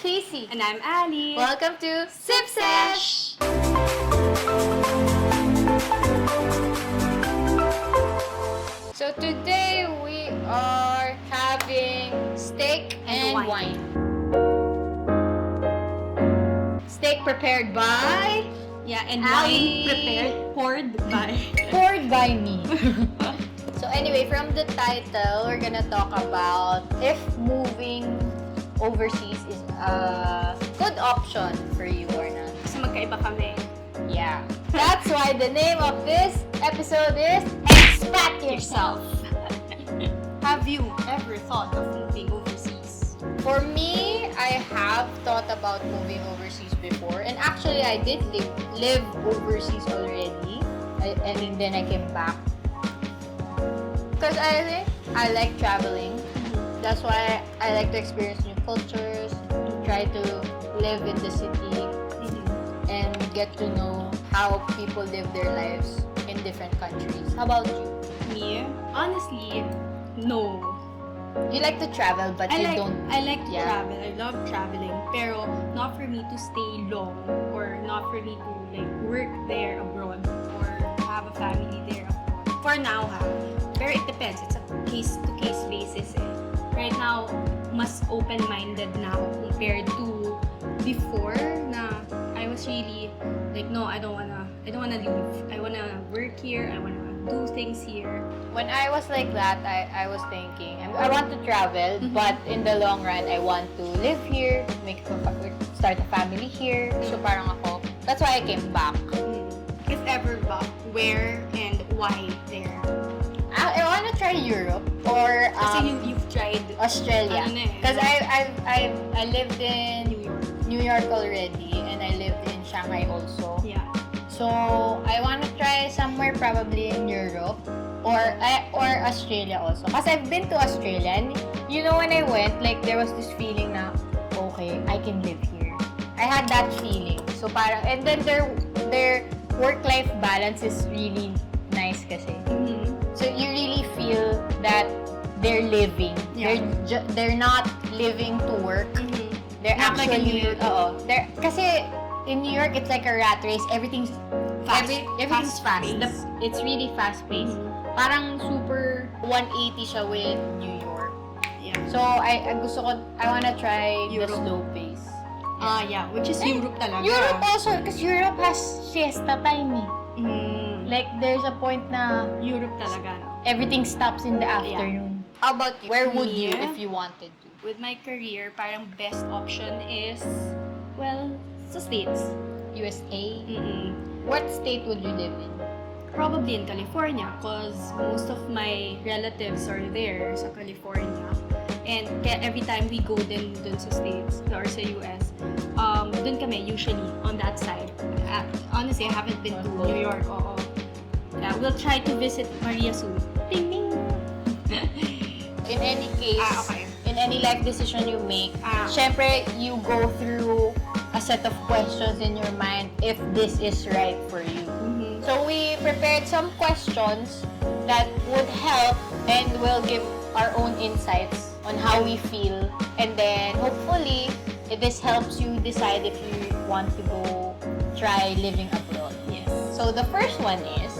Casey. And I'm Ali. Welcome to Sesh. So today we are having steak and wine. Steak prepared by And Ali. wine prepared, poured by me. So anyway, from the title, we're gonna talk about if moving overseas is a good option for you or not. Kasi magkaiba kami. Yeah. That's why the name of this episode is Expat Yourself. Have you ever thought of moving overseas? For me, I have thought about moving overseas before. And actually, I did live overseas already. And then I came back. Because I think I like traveling. That's why I like to experience new cultures, try to live in the city, and get to know how people live their lives in different countries. How about you? Me? Honestly, no. You like to travel, but I like to Yeah. travel. I love traveling. Pero not for me to stay long or not for me to like work there abroad or have a family there abroad. For now, pero it depends. It's a case-to-case basis eh. Right now, mas open-minded na ako compared to before na I was really like, no, I don't wanna leave. I wanna work here. I wanna do things here. When I was like that, I was thinking, I want to travel, but in the long run, I want to live here, start a family here. So parang ako, that's why I came back. If ever back, where and why there? I want to try Europe or Kasi you've tried Australia. Ano na eh, Because I lived in New York. New York already, and I lived in Shanghai also. Yeah. So I want to try somewhere probably in Europe or Australia also. Because I've been to Australia, and you know when I went, like there was this feeling na okay, I can live here. I had that feeling. So parang, and then their work-life balance is really nice kasi. So you really feel that they're living. Yeah. They're not living to work. They're Not like in New York. They're kasi in New York it's like a rat race. Everything's Fast. everything's fast. Fast-paced. It's really fast paced. Parang super 180 siya with New York. Yeah. So I wanna try the Europe. slow pace. Yeah. Which is Europe talaga. Europe also, because Europe has siesta time eh. Like, Like there's a point na Europe talaga, no? everything stops in the afternoon. How about you? Where would you Me? if you wanted to? With my career, parang best option is, well, sa States. USA? What state would you live in? Probably in California because most of my relatives are there sa California. And kaya every time we go dun sa States or sa US, dun kami usually on that side. Honestly, I haven't been to New York. Oo. We'll try to visit Maria soon. Ding ding! In any case, Okay. in any life decision you make, syempre, you go through a set of questions in your mind if this is right for you. So we prepared some questions that would help and will give our own insights on how we feel. And then hopefully, this helps you decide if you want to go try living abroad. Yes. So the first one is,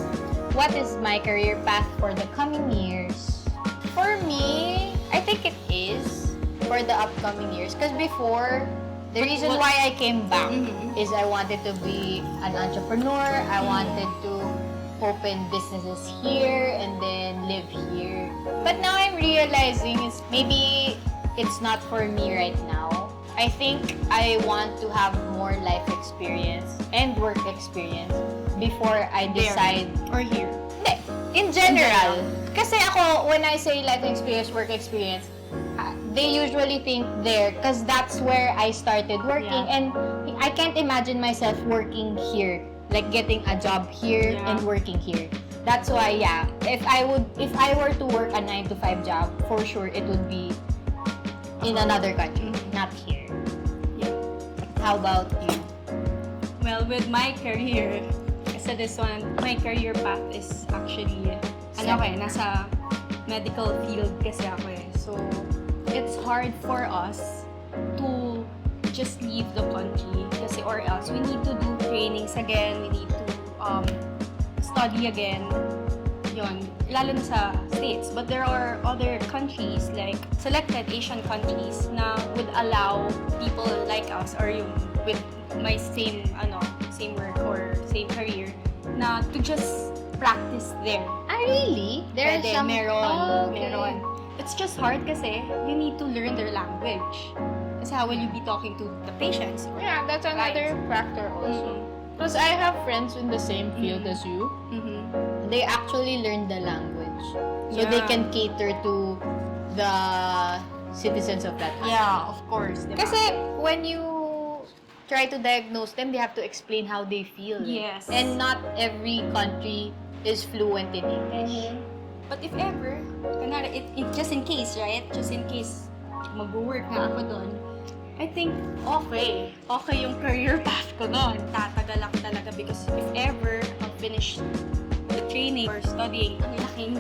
what is my career path for the coming years? For me, I think it is for the upcoming years. Because before, the reason why I came back is I wanted to be an entrepreneur. I wanted to open businesses here and then live here. But now I'm realizing maybe it's not for me right now. I think I want to have more life experience and work experience before I decide. Or here. Hindi, in general. Kasi ako, when I say life experience, work experience, they usually think there because that's where I started working. Yeah. And I can't imagine myself working here, like getting a job here and working here. That's why, if I were to work a 9-to-5 job, for sure it would be in another country, not here. Yeah. How about you? Well, with my career, kasi this one, my career path is actually, nasa medical field kasi ako eh. So, it's hard for us to just leave the country kasi or else we need to do trainings again, we need to study again. Yon, lalo na sa States. But there are other countries, like selected Asian countries, na would allow people like us or yung with my same work or same career na to just practice there. Ah, really? There's Pwede, some... meron, okay. meron. It's just hard kasi you need to learn their language. Kasi how will you be talking to the patients? Yeah, that's another factor also. Mhm. Plus, I have friends in the same field as you. Mhm. They actually learn the language. So they Yeah. can cater to the citizens of that country. Yeah, of course. Diba? Kasi when you try to diagnose them, they have to explain how they feel. Yes. And not every country is fluent in English. But if ever, kanara, just in case, right? Just in case mag-work nga ako doon, I think okay yung career path ko doon. Tatagal ako talaga because if ever I'll finish the training or studying, ang laking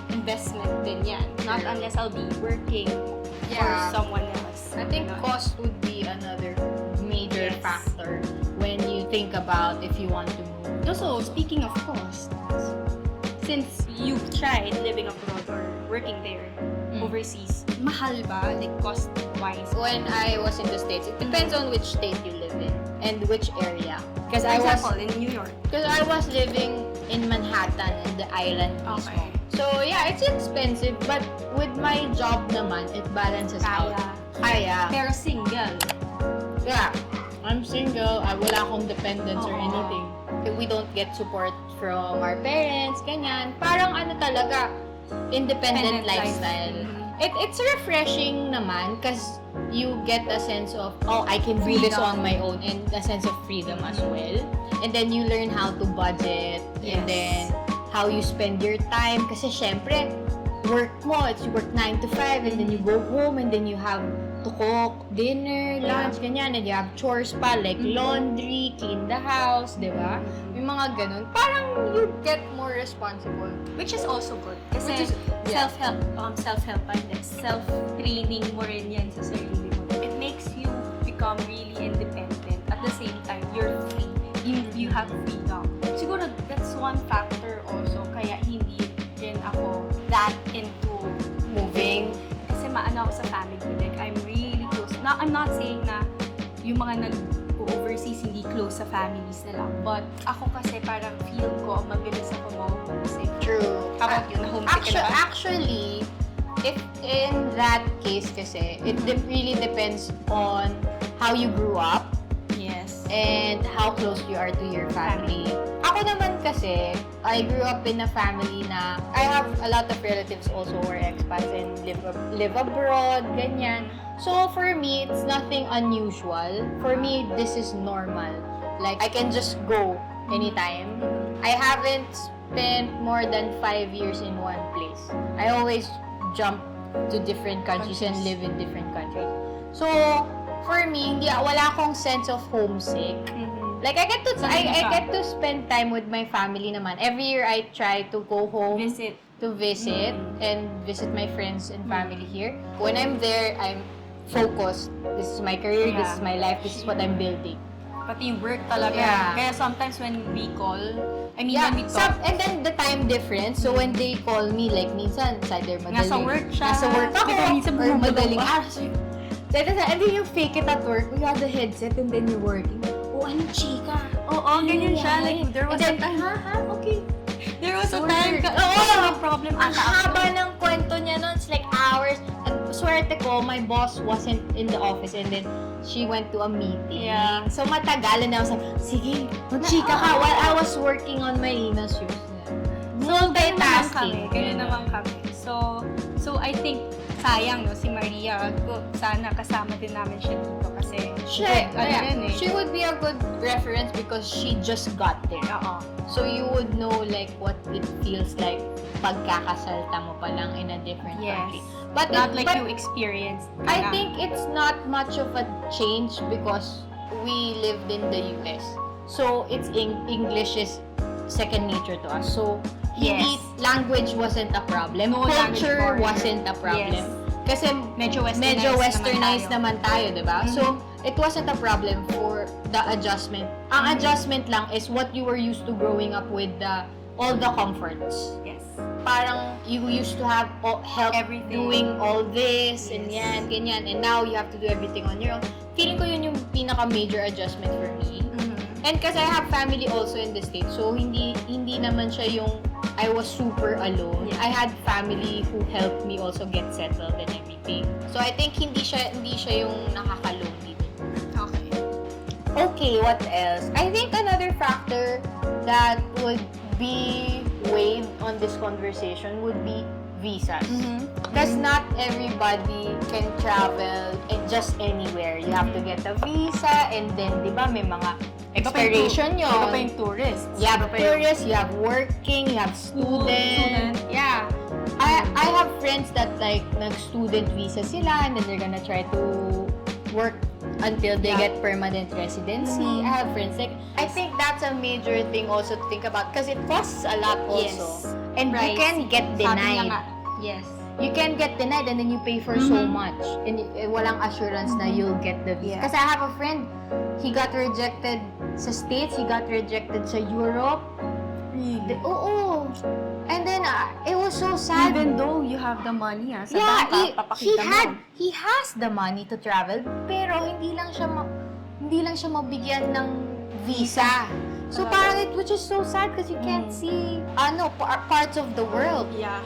investment din yan. Not True. unless I'll be working Yeah. for someone else. I think Ganon. cost would be another major Yes. factor when you think about if you want to move. Also, speaking of cost, since you've tried living abroad or working there, overseas, mahal ba? Like, cost-wise? When I was in the States, it depends on which state you live in and which area. Because For I was example, in New York. living in Manhattan in the island mismo. Okay. So yeah, it's expensive, but with my job naman, it balances out. Kaya. Pero single. Yeah. I'm single. Wala akong dependents or Oo. anything. We don't get support from our parents, ganyan. Parang ano talaga, independent lifestyle. It's refreshing naman because you get a sense of, oh, I can do this Freedom. on my own, and a sense of freedom as well. And then you learn how to budget, and Yes. then how you spend your time. Kasi syempre, work mo, it's you work 9 to 5, and then you go home, and then you have to cook dinner, lunch, ganyan, and you have chores pa, like laundry, clean the house, di ba? May mga ganun. Parang you get more responsible. Which is also good. Kasi Which is- yeah. self-help and self-training mo rin yan sa sarili mo. It makes you become really independent. At the same time, you're free. You have freedom. Siguro that's one factor also kaya hindi rin ako that into Moving. kasi maano ako sa family. Like, I'm really close. Now, I'm not saying na yung mga nag-overseas hindi close sa families nila. But ako kasi parang feel ko mabilis ako ma-homesick. True. How about you? Na-homesick ka na ba? Actually, if in that case kasi, it really depends on how you grew up Yes. and how close you are to your family. Ako naman kasi, I grew up in a family na I have a lot of relatives also who are expats and live abroad, ganyan. So for me, it's nothing unusual. For me, this is normal. Like, I can just go anytime. I haven't spent more than 5 years in one place. I always jump to different countries and live in different countries. So, for me, wala akong sense of homesick. Like, I get to spend time with my family naman. Every year, I try to go home Visit. to visit and visit my friends and family here. When I'm there, I'm focused. This is my career, this is my life, this is what I'm building. Pati yung work talaga. Yeah. Kaya sometimes when we call, when we talk, And then the time difference. So when they call me, like minsan, it's either madaling. Nasa work siya. Nasa work ako. Diba, minsan Or bumabalik madaling pa. araw. And then you fake it at work. You have the headset and then you're working. Oh, ano chika? Oo, ganyan siya. Like, there was a And then, time. Okay. There was a So time. weird. Oo, may problem Ang ata ako. haba ng kwento niya nun. It's like hours. At swerte ko, my boss wasn't in the office and then she went to a meeting. Yeah. So matagalan na ako. Sabi, sige, mag-chika ka while I was working on my email shoes. Multitasking. Ganyan naman kami. So I think, sayang, no, si Maria, sana kasama din namin siya dito kasi She would be a good reference because she just got there. Oo. So you would know like what it feels like pagkakasalta mo pa lang in a different Yes. country. But Not like but you experienced. I think it's not much of a change because we lived in the US. So it's English is second nature to us. So Yes. language wasn't a problem. No language Culture barrier. wasn't a problem. Yes. Kasi Medyo westernized naman tayo, di ba? So, it wasn't a problem for the adjustment. Ang adjustment lang is what you were used to growing up with all the comforts. Yes. Parang you used to have help Everything. doing all this and Yes. yan, ganyan. And now you have to do everything on your own. Feeling ko yun yung pinaka-major adjustment for me. And kasi I have family also in the States, so hindi naman siya yung I was super alone. Yeah. I had family who helped me also get settled and everything. So I think hindi siya yung nakaka-lonely. Okay. Okay, what else? I think another factor that would be weighed on this conversation would be visas. Because not everybody can travel just anywhere. You have to get a visa and then, di ba, may mga expiration yun. Iba pa yung tourists. You have tourists, you have working, you have student. Yeah. I have friends that like nag-student visa sila and then they're gonna try to work until they get permanent residency. I have friends like, I think that's a major thing also to think about because it costs a lot also. Yes. And you can get Sabi niya denied. nga. Yes. You can get denied and then you pay for so much. And walang assurance na you'll get the visa. Yeah. Kasi I have a friend, he got rejected sa States, he got rejected sa Europe. Really? Oo. And then, it was so sad. Even though you have the money, sa Yeah, bank, papakita mo. he has the money to travel, pero hindi lang siya mabigyan ng visa. So parang it was just so sad because you can't see parts of the world. Yeah.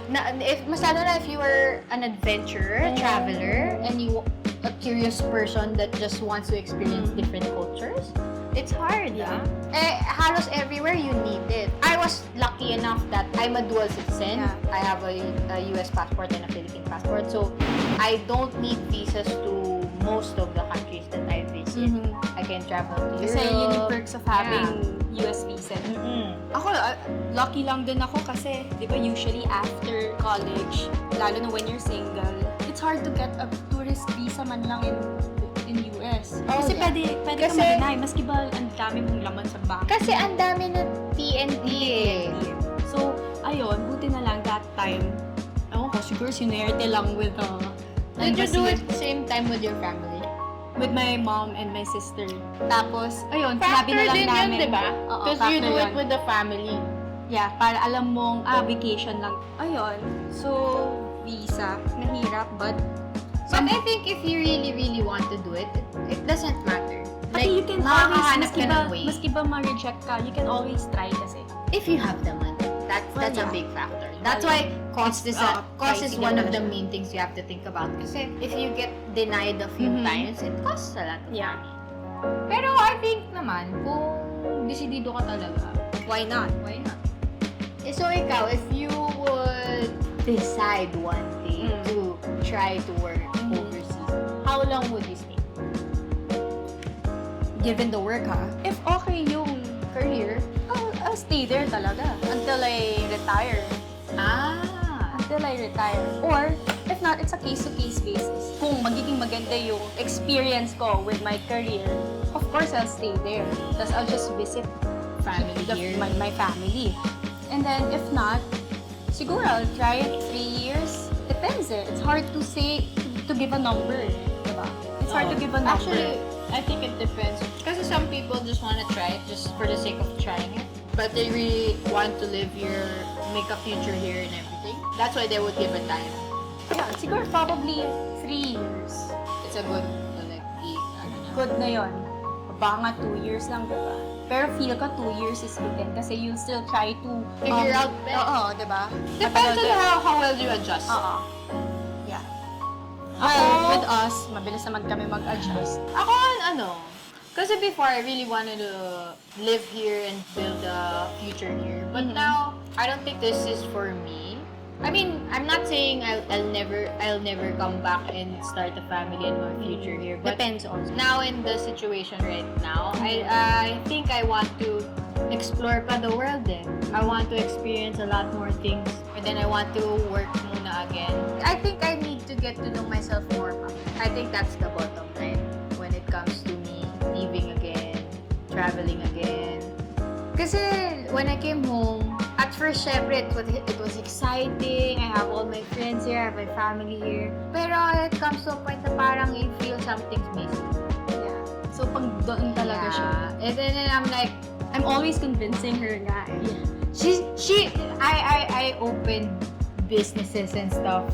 Masyado na if you were an adventurer, a traveler, and a curious person that just wants to experience different cultures, it's hard. Yeah. Halos everywhere you need it. I was lucky enough that I'm a dual citizen. Yeah. I have a US passport and a Philippine passport, so I don't need visas to most of the countries that I visit. I can travel to Kasi Europe. yun yung perks of having US visa. Ako, lucky lang din ako kasi, di ba, usually after college, lalo na when you're single, it's hard to get a tourist visa man lang in US. Oh, Kasi yeah. pwede ka Kasi- ma-deny, maski ba ang dami mong laman sa bag. Kasi ang dami na TNT eh. So, ayun, buti na lang that time. Ewan ko, siguro sinerte lang with Did you embassy. do it same time with your family? With my mom and my sister. Tapos, ayun, sinabi na lang din namin. yun, di ba? Oo, Because you factor do it yun. with the family. Yeah, para alam mong, vacation lang. Ayun, so, visa, nahirap, but But I think if you really, really want to do it, it doesn't matter. Pati you can always, makakahanap ka ng way. maski ba ma-reject ka, you can always try kasi. If you have the money, that's a yeah. big factor. That's why cost is pricey one of din the pala siya. main things you have to think about. Kasi if you get denied a few times, it costs a lot of Yeah. money. Pero I think naman, kung desidido ka talaga, Why not? why not? So ikaw, if you would decide one day to try to work overseas, how long would you stay? Given the work, ha? If okay yung career, I'll stay there talaga until I retire. Until I retire. Or, if not, it's a case-to-case basis. Kung magiging maganda yung experience ko with my career, of course, I'll stay there. Tapos I'll just visit Family here. my family. And then, if not, siguro I'll try it 3 years. Depends eh. It's hard to say, to give a number. Diba? It's hard to give a number. Actually, I think it depends. Kasi some people just want to try it just for the sake of trying it. But they really want to live here, make a future here and everything. That's why they would give it time. yeah, siguro probably 3 years. It's a good, Good na yun. Baka nga 2 years lang, diba? Pero feel ko 2 years is within kasi you'll still try to Figure out best. Oo, diba? Depends on how well you adjust. Oo. Yeah. Ako, with us, mabilis naman kami mag-adjust. Ako, kasi before I really wanted to live here and build a future here. But now, I don't think this is for me. I mean, I'm not saying I'll never come back and start a family and my future here. But Depends on. now in the situation right now, I think I want to explore pa the world then. I want to experience a lot more things. And then I want to work muna again. I think I need to get to know myself more pa. I think that's the bottom line when it comes to me leaving again, traveling again. Kasi when I came home, at at first, syempre, it was exciting. I have all my friends here, I have my family here. Pero it comes to a point na parang you feel something's missing. Yeah. So, pag doon talaga siya. And then I'm like, I'm always convincing her nga eh. I opened businesses and stuff.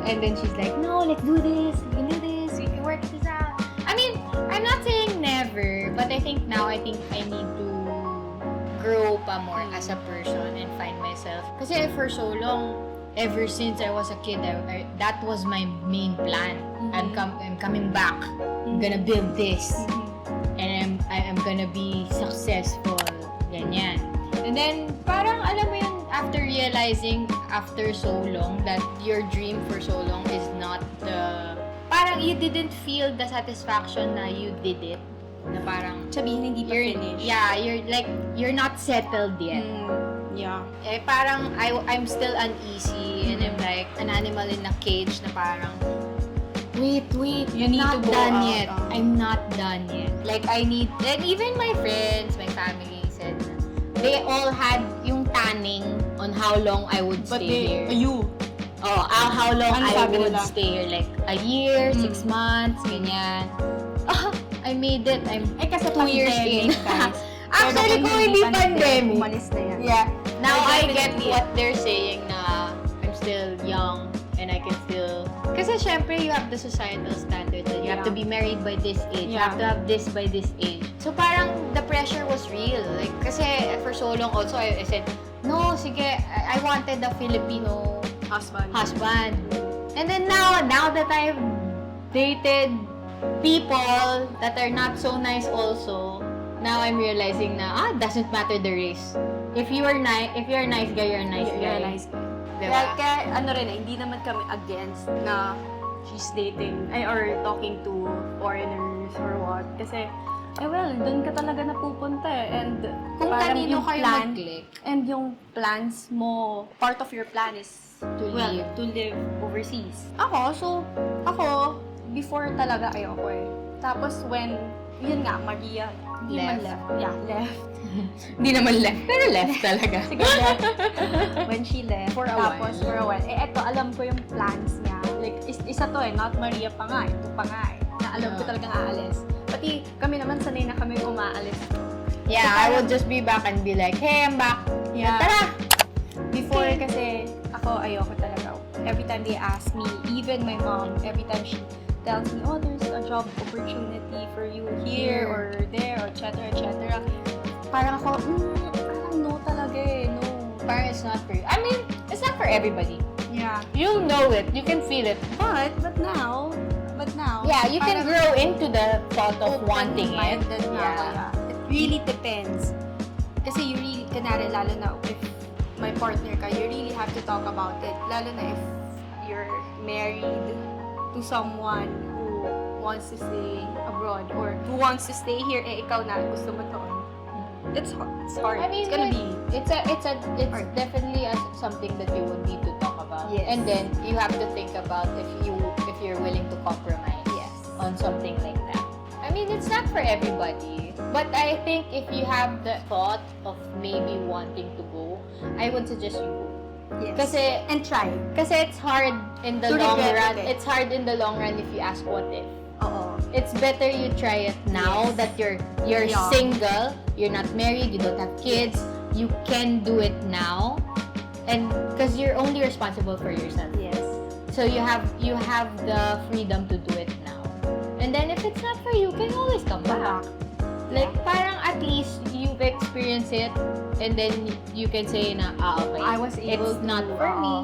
And then she's like, no, let's do this. We can do this. We can work this out. I mean, I'm not saying never, but I think now I need to grow pa more as a person and find myself. Kasi for so long, ever since I was a kid, that was my main plan. I'm coming back. I'm gonna build this. And I'm gonna be successful. Ganyan. And then, parang alam mo yun, after realizing after so long that your dream for so long is not parang you didn't feel the satisfaction na you did it. Na parang, Sabihin, hindi pa finished. yeah, you're not settled yet. Yeah. Eh, parang I'm still uneasy and I'm like an animal in a cage na parang, wait, You need not to go done out, yet. I'm not done yet. Like, and even my friends, my family said, they all had yung tanning on how long I would But stay here. you. Oh, how long Ano I sabi would nila? stay here. Like, a year, 6 months, ganyan. I made it. I'm Kasi 2 years in. pandemic, guys. Actually, kung hindi pandemic. Umalis na yan. Yeah. Now I get Definitely. what they're saying na I'm still young and I can still... Kasi syempre, you have the societal standards that you have to be married by this age. You have to have this by this age. So parang the pressure was real. Like, kasi for so long also, I said, no, sige, I wanted a Filipino husband. And then now that I've dated people that are not so nice also, now I'm realizing na, doesn't matter the race. If you're a nice guy, you're a nice guy. Realize ko. Diba? Kaya ano rin, hindi naman kami against na she's dating, or talking to foreigners or what. Kasi, doon ka talaga napupunta eh. And Kung parang kanino yung kayo plan, mag-click. and yung plans mo, part of your plan is To live. to live overseas. Ako, before talaga ayoko eh. Tapos when, yun nga, Maria, hindi man Left. left. Yeah, left. Hindi naman left, pero left talaga. Sige, left. When she left. For a Tapos, while. for a while. Eto, alam ko yung plans niya. Like, isa to eh, not Maria pa nga, ito pa nga eh. Na alam ko talagang aalis. Pati kami naman, sanay na kami umaalis. Yeah, So, I would just be back and be like, hey, I'm back. Yeah. Tara! Before Okay. kasi, ako ayoko talaga. Every time they ask me, even my mom, every time she tells me, oh, there's a job opportunity for you here or there, or etc. Parang ako, parang no talaga eh, no. Parang it's not for you. I mean, it's not for everybody. Yeah. You'll know it. You can feel it. But now, Yeah, you can parang grow into the thought of wanting it. open-minded na ako, yeah. It really depends. Kasi you really, kunwari, lalo na if my partner ka, you really have to talk about it. Lalo na if you're married to someone who wants to stay abroad or who wants to stay here, ikaw na, gusto mo doon. It's hard. I mean, it's gonna be it's hard. definitely something that you would need to talk about. Yes. And then you have to think about if you're willing to compromise on something like that. I mean, it's not for everybody, but I think if you have the thought of maybe wanting to go, I would suggest you go. Yes. Kasi it's hard in the To long regret run. it. It's hard in the long run if you ask what if. Oo. It's better you try it now Yes. that you're Young. single, you're not married, you don't have kids, you can do it now, and because you're only responsible for yourself. Yes. So you have the freedom to do it now. And then if it's not for you, can always come back. Like parang at least you've experienced it, and then you can say na okay, I was able it's not to, for me.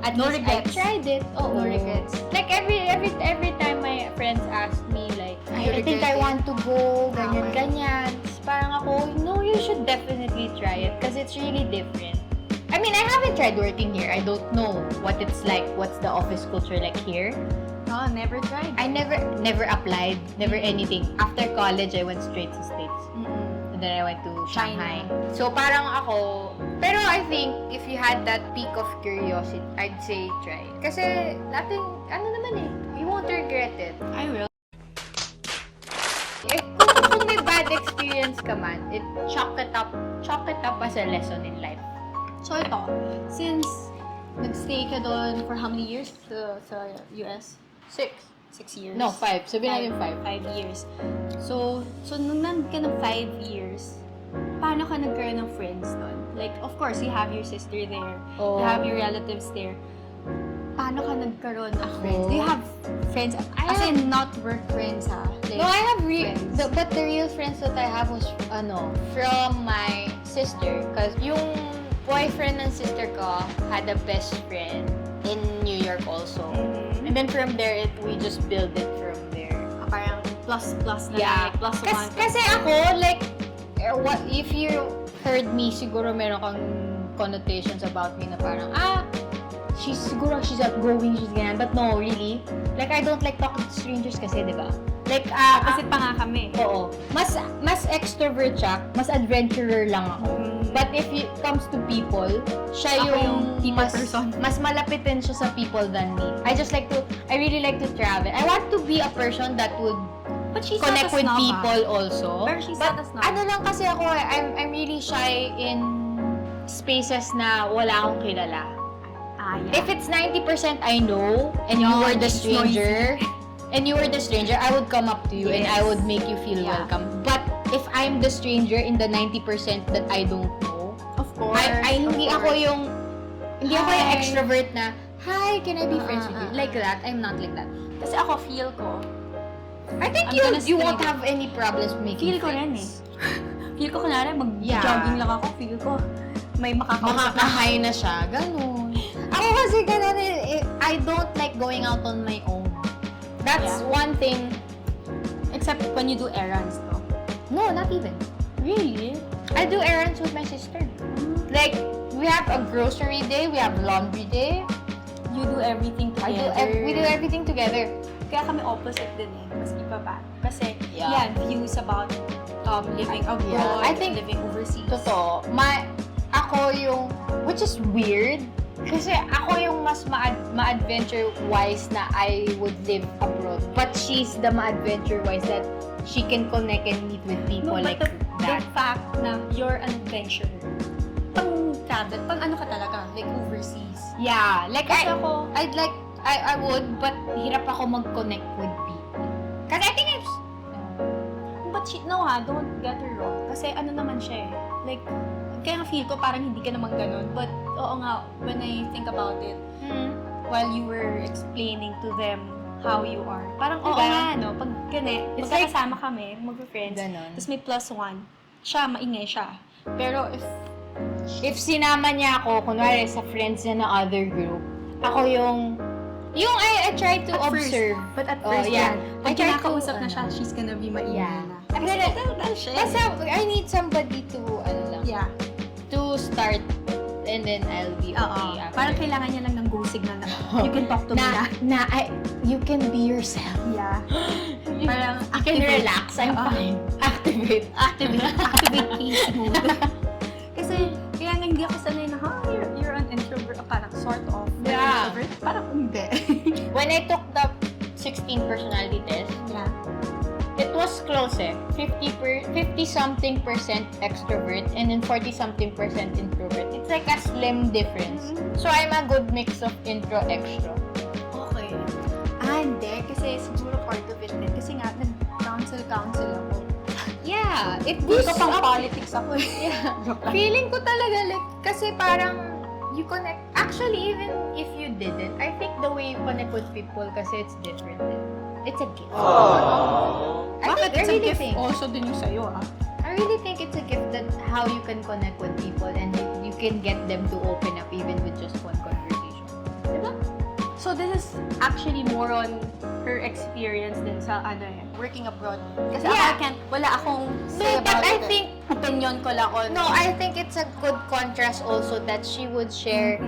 At no least I regrets. tried it. Oh, No regrets. Like every time my friends ask me like, You I think regret I it? want to go, ganyan, Okay. ganyan. Tapos parang ako, no, you should definitely try it because it's really different. I mean, I haven't tried working here. I don't know what it's like. What's the office culture like here? No, never tried. I never applied, never anything. After college, I went straight to States. And then I went to Shanghai. So parang ako, pero I think if you had that peak of curiosity, I'd say try. Kasi nothing, ano naman eh, you won't regret it. I will. If kung may bad experience ka man, chalk it up as a lesson in life. So ito, since nag-stay ka doon for how many years sa US? 6. 6 years. No, 5. Sabihin natin 5. 5 years. So nung nandun ka ng 5 years, paano ka nagkaroon ng friends doon? Like, of course, you have your sister there. Oh. You have your relatives there. Paano ka nagkaroon ng friends? Do you have friends? As in, not work friends, ha? Like, No, I have friends. but the real friends that I have was from my sister, cause yung boyfriend ng sister ko had a best friend in New York also. Mhm. And then from there, we just build it from there. Parang plus na lang, like plus one. Kasi ako, like, what if you heard me, siguro meron kang connotations about me na parang, she's outgoing, she's ganyan. But no, really. Like, I don't like talking to strangers kasi, di ba? Like, Kasi pa nga kami. oo. Mas extrovert siya, mas adventurer lang ako. But if it comes to people, siya Ako yung people mas, person. mas malapit din siya sa people than me. I really like to travel. I want to be a person that would But she's connect not a with snob, people also. Pero she's But not a snob. ano lang kasi ako, I'm really shy in spaces na wala akong kilala. Yeah. If it's 90% I know, and you were the it's stranger, I would come up to you and I Yes. would make you feel Yeah. welcome. But if I'm the stranger in the 90% that I don't know, Of course. hindi of ako course. yung Hi. extrovert na, hi, can I be friends with you? Like that, I'm not like that. Kasi ako feel ko. I think I'm gonna you stay won't there. have any problems making Feel ko rin friends. Feel ko kunwari Yeah. mag-jogging lang ako. Feel ko may makakausap na. Makakahay na siya, ganun. Ako kasi ganun, I don't like going out on my own. That's Yeah. one thing. Except when you do errands, no? No, not even. Really? I do errands with my sister. Like, we have a grocery day, we have laundry day. You do everything together. We do everything together. Kaya kami opposite din eh. Mas iba pa. Kasi, Yeah. yan, views about living abroad, Yeah. I think- living overseas. Totoo. Ako yung, which is weird, kasi ako yung mas ma-adventure wise na I would live abroad. But she's the ma-adventure wise that she can connect and meet with people No, like but the that. fact na you're an adventurer, pang travel, pang ano ka talaga, like overseas. Yeah, like Kasi ako, I would, but hirap ako mag-connect with people. Kasi I think but don't get her wrong. Kasi ano naman siya eh. Like, kaya nga feel ko parang hindi ka naman ganun. But, oo nga, when I think about it, while you were explaining to them how you are, parang oo Diba? nga, no? Pag ganit, It's magkakasama kami, mag-friends, Ganon. tapos may plus one, siya, maingay siya. Pero If sinama niya ako, kunwari sa friends niya na other group, ako yung I try to At first, observe. but at Oh, first, yeah. pag I try to, kinakausap na siya, she's gonna be maingay Yeah. na. I'm gonna, Tell siya. kasi I need somebody to, Yeah. to start, and then I'll be Oo. okay after. Parang kailangan niya lang ng go signal na, you can talk to me na. You can be yourself. Yeah. Parang You can relax, I'm Oo. fine. Activate. Activate case mode. Kasi, kaya nga hindi ako sanay na, you're an introvert. Parang sort of. Yeah. Introvert. Parang hindi. When I took the 16 personality test, Yeah. it was close eh. 50-something percent extrovert and then 40-something percent introvert. It's like a slim difference. So I'm a good mix of intro-extro. Okay. Hindi. Kasi siguro part of it din. Kasi nga, nag-counsel ako. Yeah, it Hindi boosts ko pang up. politics ako eh. Yeah. Joke lang. Feeling ko talaga like, kasi parang you connect. Actually, even if you didn't, I think the way you connect with people kasi it's different. It's a gift. Bakit? It's a really gift think. also din yung sa'yo, I really think it's a gift that how you can connect with people and you can get them to open up even with just one conversation. Diba? So this is actually more on her experience din sa working abroad. Kasi Yeah. wala akong say No, but about I it. think Opinion ko lang on. No, I think it's a good contrast also that she would share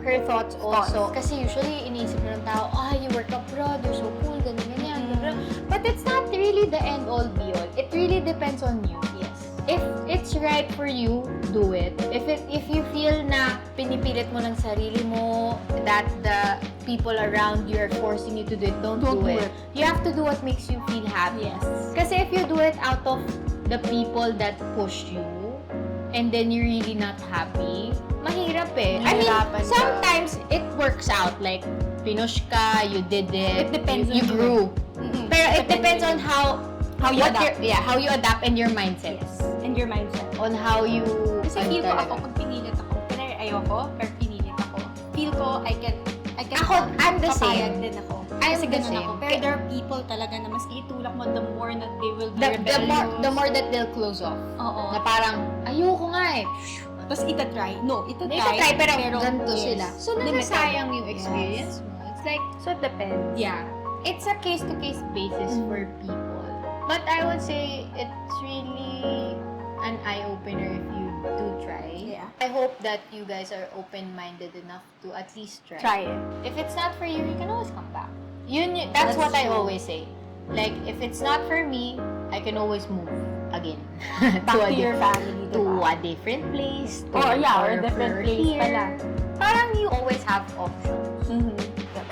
her thoughts also. Kasi usually, iniisip ng tao, you work abroad, you're so cool, ganyan. But it's not really the end-all be-all. It really depends on you. Yes. If it's right for you, do it. If you feel na pinipilit mo ng sarili mo, that the people around you are forcing you to do it, don't do it. You have to do what makes you feel happy. Yes. Kasi if you do it out of the people that push you, and then you're really not happy, mahirap eh. I mean, Mahirapan ka. sometimes it works out. Like, pinush ka, you did it, It depends you on you. grew. Mm-mm. Pero it depends on how you what adapt. your- how you adapt and your mindset. Yes. And your mindset. On how you... Kasi ano feel ko talaga. ako, pag pinilit ako, kaya ayoko, pero pinilit ako. Feel ko, I can Ako, I'm the papayag same. din ako. I'm Kasi the ganun same. ako. Pero there are people talaga na mas itulak mo, the more that they will be The rebellious. more that they'll close off. Oo. Na parang, ayoko nga eh. Tapos itatry. No, itatry. Itatry, pero ganito yes. sila. So, Limited. nasasayang yung Yes. experience mo. It's like, So, it depends. yeah. It's a case-to-case basis for people. But I would say it's really an eye-opener if you do try. Yeah. I hope that you guys are open-minded enough to at least try. Try it. If it's not for you, you can always come back. That's what I true. always say. Like, if it's not for me, I can always move again. Back to your family, To diba? a different place. Or, yeah, or a if different you're place here. pala. Parang you always have options. Mm-hmm.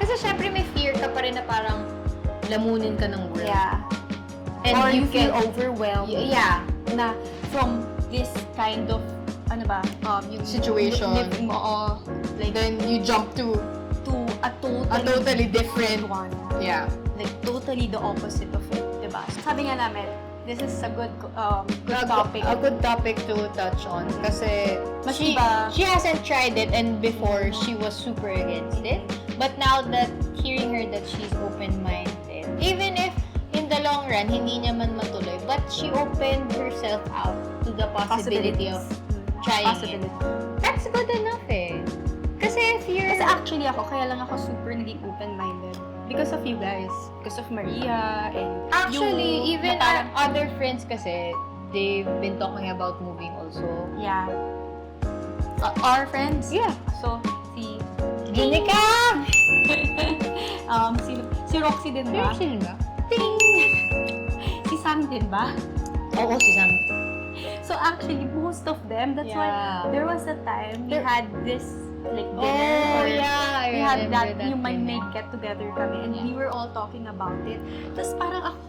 Kasi syempre may fear ka pa rin na parang lamunin ka ng world. Yeah. And Or you can- feel overwhelmed. Yeah. Na from this kind of, ano ba, yung Situation. Oo. Like, then you jump to A totally different one. Yeah. Like, totally the opposite of it, diba? Sabi nga namin, this is a good topic. A good topic to touch on. Kasi Mas she, iba. she hasn't tried it, and before she was super against it. But now that hearing her that she's open-minded, even if in the long run hindi niya man matuloy, but she opened herself out to the possibility of trying it. That's good enough eh. Kasi if you're... Kasi actually ako, kaya lang ako super naging open-minded. Because of you guys. Because of Maria and Actually, you, even na parang, our other friends kasi, they've been talking about moving also. yeah. Our friends? Yeah. So, si Jenica! si Roxy din ba? Seriously ba? Si Sam din ba? Oo, si Sam. So actually, most of them, that's why Yeah. there was a time we There- had this like dinner. Oh, or yeah. I We had remember that, yung may dinner. get together kami and Yeah. we were all talking about it. Tapos parang ako,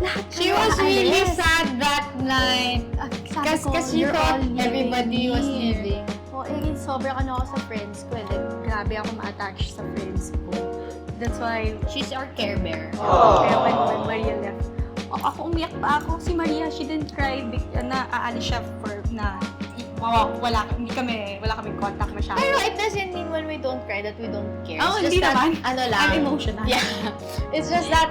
lahat She kayo was really aalis. sad that night. Sabi ko, Kasi she "You're all thought everybody was here." leaving. Oh, eh, sobrang ano ako sa friends ko. Like, grabe ako ma-attach sa friends ko. That's why, She's our care bear. pero when Maria left, ako umiyak pa ako. Si Maria, she didn't cry. Na aalis siya for, na, wala kaming contact masyado. Pero it doesn't mean when we don't cry that we don't care. Oh, It's hindi just that, naman. ano lang. I'm emotional. Yeah. It's just that,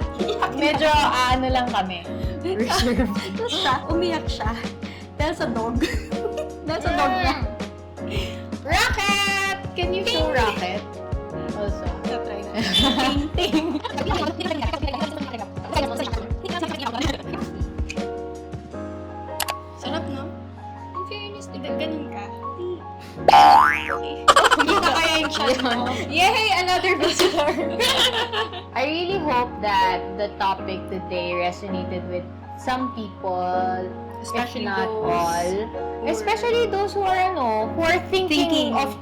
medyo ano lang kami. Reserved. Tapos siya, umiyak siya. Dahil sa dog. Dahil sa dog niya. Rocket! Can you show Rocket? Also. Try na. Ting, ting. Sarap, no? In fairness, ganun ka. Kita kaya yung shot mo. Yay! Another visitor! I really hope that the topic today resonated with some people, Especially if not those all. Especially those who are thinking of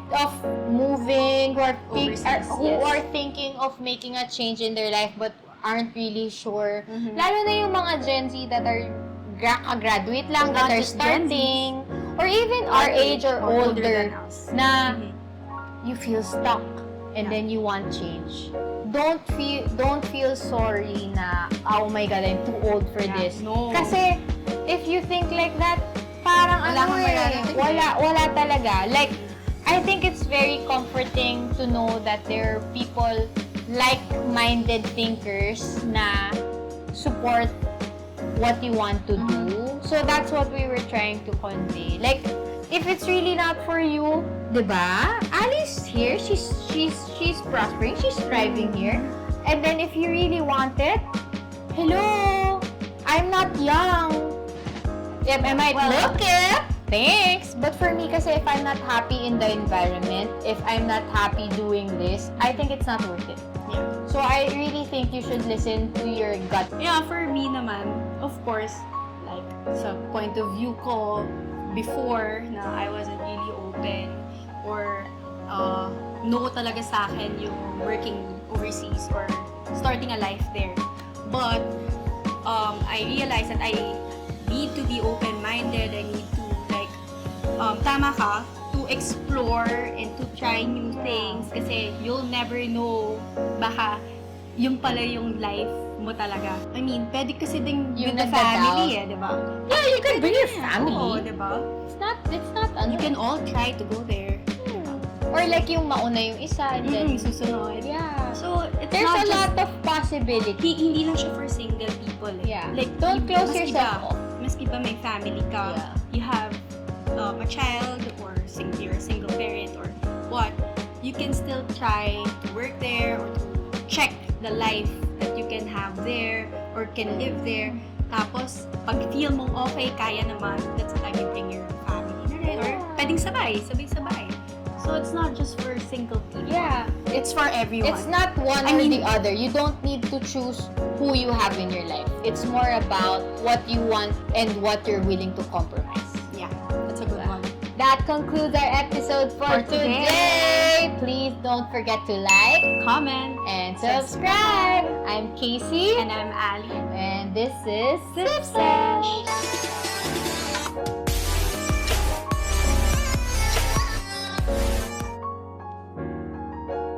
moving, who are Overseas, who yes. are thinking of making a change in their life but aren't really sure. Mhm. Lalo na yung mga Gen Z that are graduate lang, Not that are just Gen Z. starting, or even our age or older, than us. na Mhm. you feel stuck and Yeah. then you want change. Don't feel sorry na, oh my God, I'm too old for Yeah, this. no. Kasi if you think like that, parang Wala kang mararating eh. wala talaga. Like, I think it's very comforting to know that there are people, like-minded thinkers na support what you want to do. So that's what we were trying to convey. Like, if it's really not for you, diba? Alice here, she's prospering, she's thriving here. And then if you really want it, hello, I'm not young. Yep, I might look it. Thanks. But for me, kasi if I'm not happy in the environment, if I'm not happy doing this, I think it's not worth it. Yeah. So I really think you should listen to your gut. Yeah, for me naman, of course, like, sa point of view ko, before na I wasn't really open or no talaga sa akin yung working overseas or starting a life there. But I realized that I need to be open-minded. I need to like tama ka, to explore and to try new things kasi you'll never know baka yung pala yung life mo talaga. I mean, pwede kasi ding Yung with the nagda-doubt. family di ba? Yeah, you can bring your Oo, family. di ba? It's not ano. You can all try to go there. Or like yung mauna yung isa and then Susunod. yeah. So, it's There's not a just, lot of possibility. hindi lang siya for single people eh. Yeah. Like, Don't close maski yourself ba- off. Maski ba may family ka, Yeah. you have a child or you're a single parent or what, you can still try to work there or to check the life that you can have there or can live there. Tapos, pag feel mong okay, kaya naman, that's the time you bring your family na rin. Or pwedeng sabay-sabay. So, it's not just for single people. Yeah. It's for everyone. It's not one I or mean- the other. You don't need to choose who you have in your life. It's more about what you want and what you're willing to compromise. Yeah, that's a good one. That concludes our episode for For today. Please don't forget to like Comment. and subscribe. I'm Casey And I'm Ali. and this is Sesh.